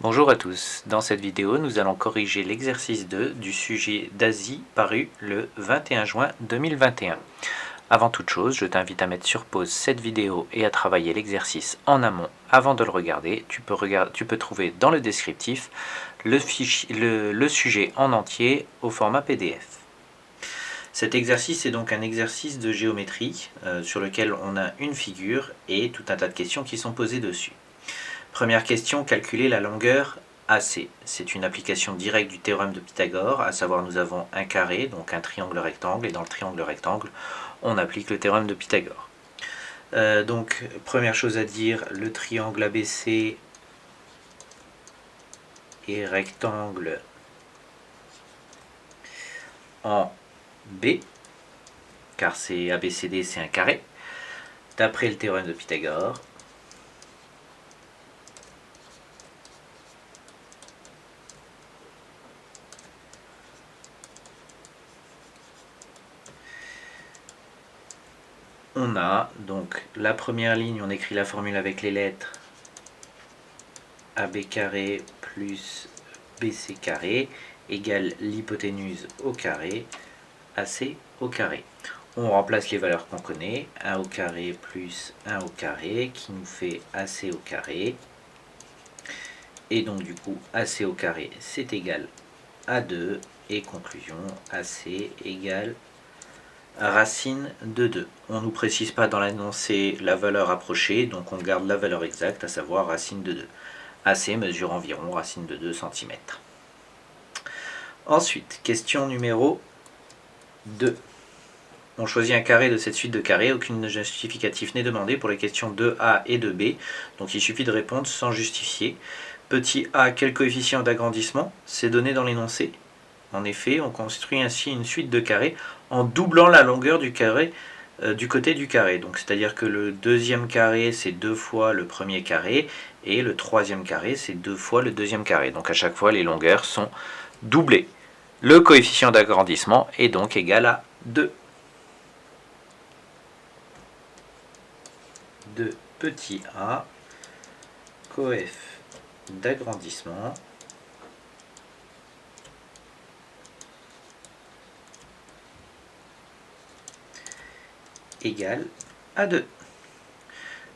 Bonjour à tous, dans cette vidéo nous allons corriger l'exercice 2 du sujet d'Asie paru le 21 juin 2021. Avant toute chose, je t'invite à mettre sur pause cette vidéo et à travailler l'exercice en amont avant de le regarder. Tu peux trouver dans le descriptif le sujet en entier au format PDF. Cet exercice est donc un exercice de géométrie sur lequel on a une figure et tout un tas de questions qui sont posées dessus. Première question, calculer la longueur AC. C'est une application directe du théorème de Pythagore, à savoir nous avons un carré, donc un triangle rectangle, et dans le triangle rectangle, on applique le théorème de Pythagore. Donc, première chose à dire, le triangle ABC est rectangle en B, car c'est ABCD, c'est un carré, d'après le théorème de Pythagore. On a donc la première ligne, on écrit la formule avec les lettres AB carré plus BC carré égale l'hypoténuse au carré AC au carré. On remplace les valeurs qu'on connaît, 1 au carré plus 1 au carré qui nous fait AC au carré. Et donc du coup AC au carré c'est égal à 2 et conclusion AC égale racine de 2. On ne nous précise pas dans l'énoncé la valeur approchée, donc on garde la valeur exacte, à savoir racine de 2. AC mesure environ racine de 2 cm. Ensuite, question numéro 2. On choisit un carré de cette suite de carrés, aucune justificatif n'est demandé pour les questions 2a et 2b, donc il suffit de répondre sans justifier. Petit a, quel coefficient d'agrandissement? C'est donné dans l'énoncé. En effet, on construit ainsi une suite de carrés en doublant la longueur du carré du côté du carré. Donc c'est-à-dire que le deuxième carré c'est 2 fois le premier carré et le troisième carré c'est 2 fois le deuxième carré. Donc à chaque fois les longueurs sont doublées. Le coefficient d'agrandissement est donc égal à 2. 2 petit a, coef d'agrandissement égale à 2.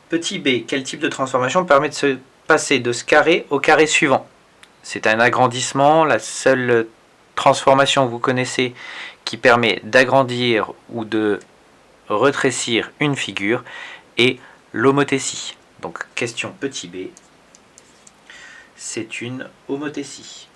Petit b, quel type de transformation permet de se passer de ce carré au carré suivant? C'est un agrandissement, la seule transformation que vous connaissez qui permet d'agrandir ou de rétrécir une figure est l'homothétie. Donc question petit b, c'est une homothétie.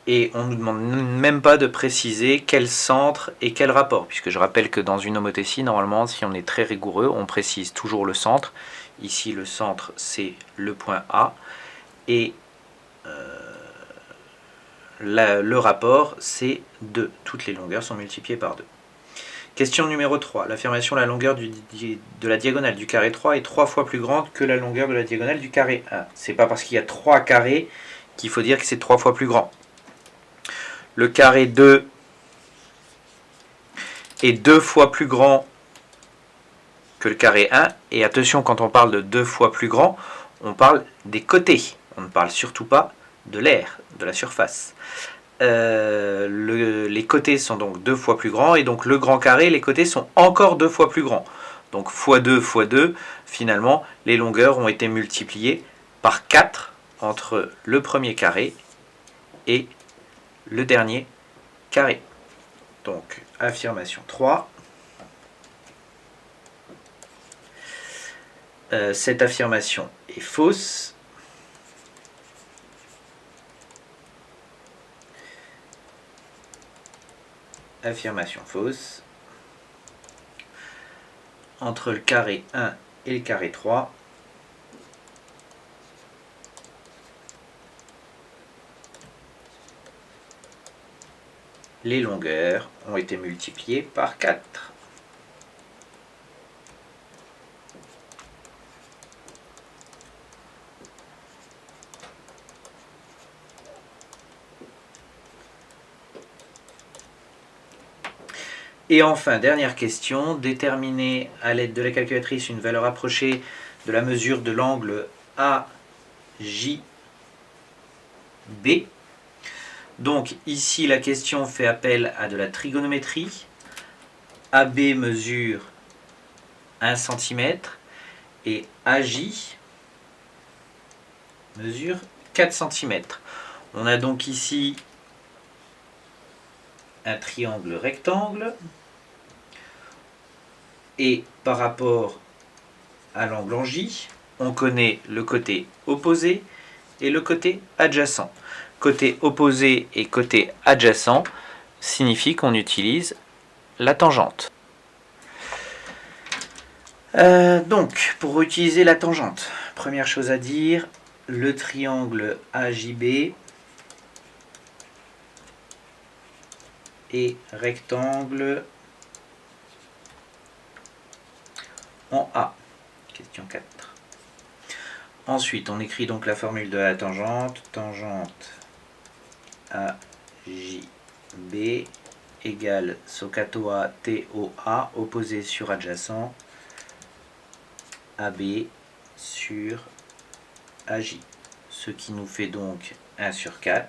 Et on ne nous demande même pas de préciser quel centre et quel rapport, puisque je rappelle que dans une homothétie, normalement, si on est très rigoureux, on précise toujours le centre. Ici, le centre, c'est le point A, et le rapport, c'est 2. Toutes les longueurs sont multipliées par 2. Question numéro 3. L'affirmation la longueur de la diagonale du carré 3 est 3 fois plus grande que la longueur de la diagonale du carré 1. C'est pas parce qu'il y a 3 carrés qu'il faut dire que c'est 3 fois plus grand. Le carré 2 est 2 fois plus grand que le carré 1. Et attention, quand on parle de 2 fois plus grand, on parle des côtés. On ne parle surtout pas de l'aire, de la surface. Les côtés sont donc 2 fois plus grands. Et donc le grand carré, les côtés sont encore 2 fois plus grands. Donc fois 2 fois 2, finalement, les longueurs ont été multipliées par 4 entre le premier carré et le dernier carré. Donc, affirmation 3. Cette affirmation est fausse. Affirmation fausse. Entre le carré 1 et le carré 3, les longueurs ont été multipliées par 4. Et enfin, dernière question, déterminer à l'aide de la calculatrice une valeur approchée de la mesure de l'angle AJB. Donc ici, la question fait appel à de la trigonométrie. AB mesure 1 cm et AJ mesure 4 cm. On a donc ici un triangle rectangle et par rapport à l'angle en J, on connaît le côté opposé et le côté adjacent. Côté opposé et côté adjacent signifie qu'on utilise la tangente. Donc, pour utiliser la tangente, première chose à dire, le triangle AJB et rectangle en A. Question 4. Ensuite, on écrit donc la formule de la tangente. Tangente AJB égale SOHCAHTOA TOA opposé sur adjacent AB sur AJ. Ce qui nous fait donc 1 sur 4.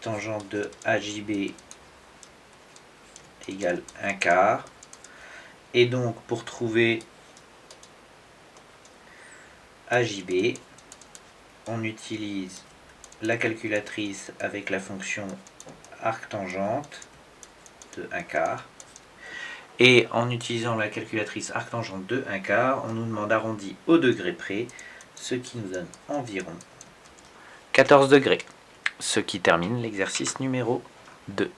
Tangente de AJB égale 1 quart. Et donc pour trouver AJB, on utilise la calculatrice avec la fonction arctangente de 1 quart. Et en utilisant la calculatrice arctangente de 1 quart, on nous demande arrondi au degré près, ce qui nous donne environ 14 degrés. Ce qui termine l'exercice numéro 2.